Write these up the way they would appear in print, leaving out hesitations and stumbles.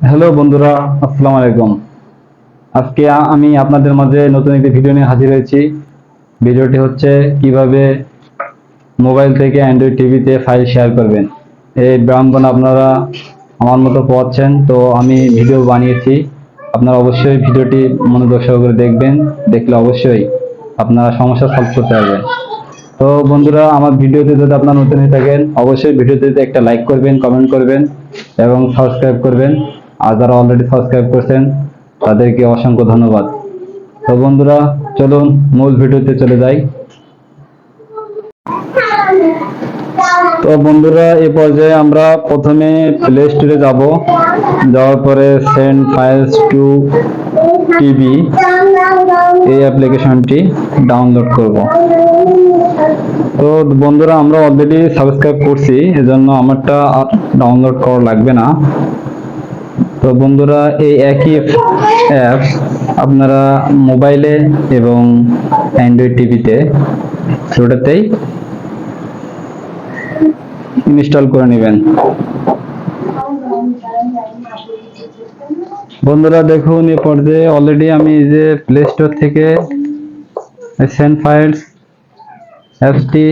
Hello বন্ধুরা, আসসালামু আলাইকুম। আজকে আমি আপনাদের মাঝে নতুন একটি ভিডিও নিয়ে হাজির হয়েছি। ভিডিওটি হচ্ছে কিভাবে মোবাইল থেকে অ্যান্ড্রয়েড টিভিতে ফাইল শেয়ার করবেন। এই বিড়ম্বনা আপনারা আমার মতো পাচ্ছেন, তো আমি ভিডিও বানিয়েছি। আপনারা অবশ্যই ভিডিওটি মনোযোগ সহকারে দেখবেন, দেখলে অবশ্যই আপনারা সমস্যা সলভ করতে পারবেন। তো বন্ধুরা, আমার ভিডিওতে যদি আপনারা নতুন হয়ে থাকেন অবশ্যই ভিডিওতে একটা লাইক করবেন, কমেন্ট করবেন এবং সাবস্ক্রাইব করবেন। আর যারা অলরেডি সাবস্ক্রাইব করছেন তাদেরকে অসংখ্য ধন্যবাদ। তো বন্ধুরা, চলুন মূল ভিডিওতে চলে যাই। তো বন্ধুরা, এই পর্যায়ে আমরা প্রথমে প্লে স্টোরে যাব। যাওয়ার পরে সেন্ড ফাইলস টু টিভি এই অ্যাপ্লিকেশনটি ডাউনলোড করব। তো বন্ধুরা, আমরা অলরেডি সাবস্ক্রাইব করছি, এজন্য আমারটা আর ডাউনলোড করা লাগবে না। তো বন্ধুরা, এই একই অ্যাপ আপনারা মোবাইলে এবং অ্যান্ড্রয়েড টিভিতে দুটোতেই ইনস্টল করে নেবেন। বন্ধুরা দেখুন, এই পর্যায়ে অলরেডি আমি এই যে প্লে স্টোর থেকে সেন্ড ফাইলস অ্যাপসটি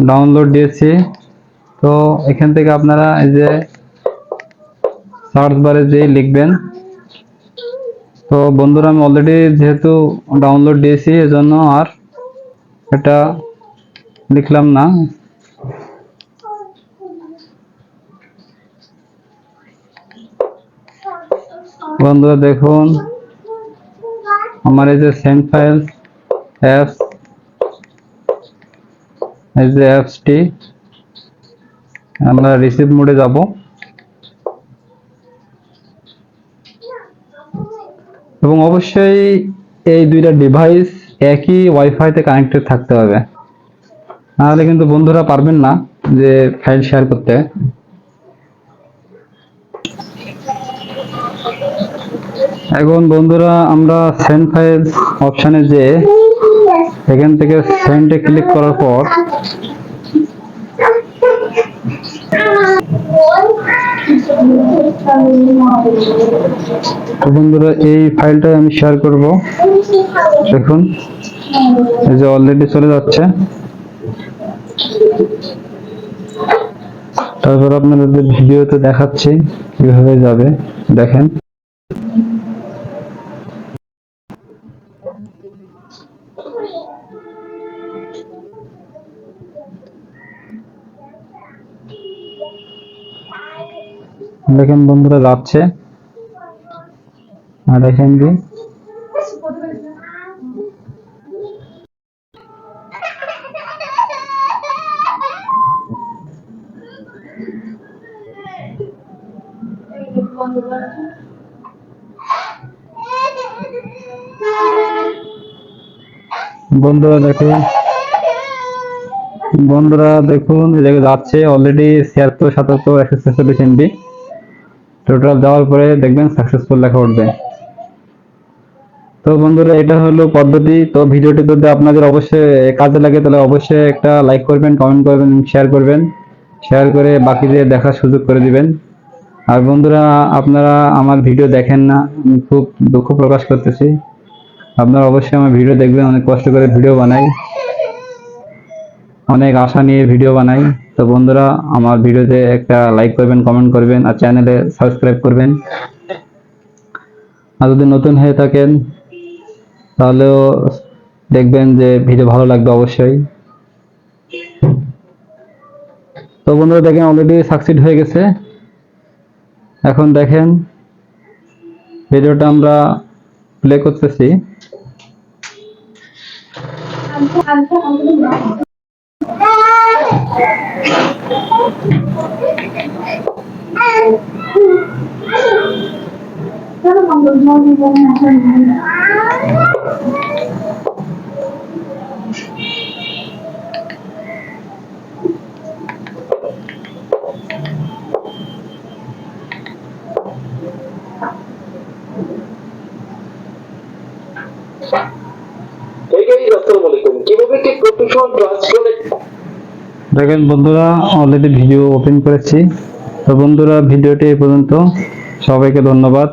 ডাউনলোড দিয়েছি। তো এখান থেকে আপনারা এই যে সার্চ বারে যে লিখবেন। তো বন্ধুরা, আমি অলরেডি যেহেতু ডাউনলোড দিয়েছি এজন্য আর এটা লিখলাম না। বন্ধুরা দেখুন, আমার এই যে সেন্ড ফাইল অ্যাপস, এই যে অ্যাপসটি আমরা রিসিভ মোডে যাব এবং অবশ্যই এই দুইটা ডিভাইস একই ওয়াইফাইতে কানেক্টেড থাকতে হবে, নাহলে কিন্তু বন্ধুরা পারবেন না যে ফাইল শেয়ার করতে। এখন বন্ধুরা, আমরা সেন্ড ফাইল অপশানে যে এখান থেকে সেন্ডে ক্লিক করার পর বন্ধুরা এই ফাইলটা আমি শেয়ার করব। দেখুন, এই যে অলরেডি চলে যাচ্ছে। তারপর আপনাদের ভিডিওতে দেখাচ্ছি কিভাবে যাবে, দেখেন। দেখেন বন্ধুরা, যাচ্ছে। আর দেখেন কি বন্ধুরা দেখুন, এই জায়গায় যাচ্ছে অলরেডি 76 77 146 MB টোটাল। যাওয়ার পরে দেখবেন সাকসেসফুল লেখা উঠবে। তো বন্ধুরা, এটা হলো পদ্ধতি। তো ভিডিওটি যদি আপনাদের অবশ্যই কাজে লাগে তাহলে অবশ্যই একটা লাইক করবেন, কমেন্ট করবেন, শেয়ার করবেন। শেয়ার করে বাকিদের দেখার সুযোগ করে দিবেন। আর বন্ধুরা, আপনারা আমার ভিডিও দেখেন না, আমি খুব দুঃখ প্রকাশ করতেছি। আপনারা অবশ্যই আমার ভিডিও দেখবেন, অনেক কষ্ট করে ভিডিও বানাই, অনেক আশা নিয়ে ভিডিও বানাই। তো বন্ধুরা, আমার ভিডিওতে একটা লাইক করবেন, কমেন্ট করবেন আর চ্যানেলে সাবস্ক্রাইব করবেন। আর যদি নতুন হয়ে থাকেন তাহলেও দেখবেন যে ভিডিও ভালো লাগবে অবশ্যই। তো বন্ধুরা দেখেন, অলরেডি সাকসিড হয়ে গেছে। এখন দেখেন ভিডিওটা আমরা প্লে করতেছি। দেখেন বন্ধুরা, অলরেডি ভিডিও ওপেন করেছি। তো বন্ধুরা, ভিডিওটি এই পর্যন্ত। সবাইকে ধন্যবাদ।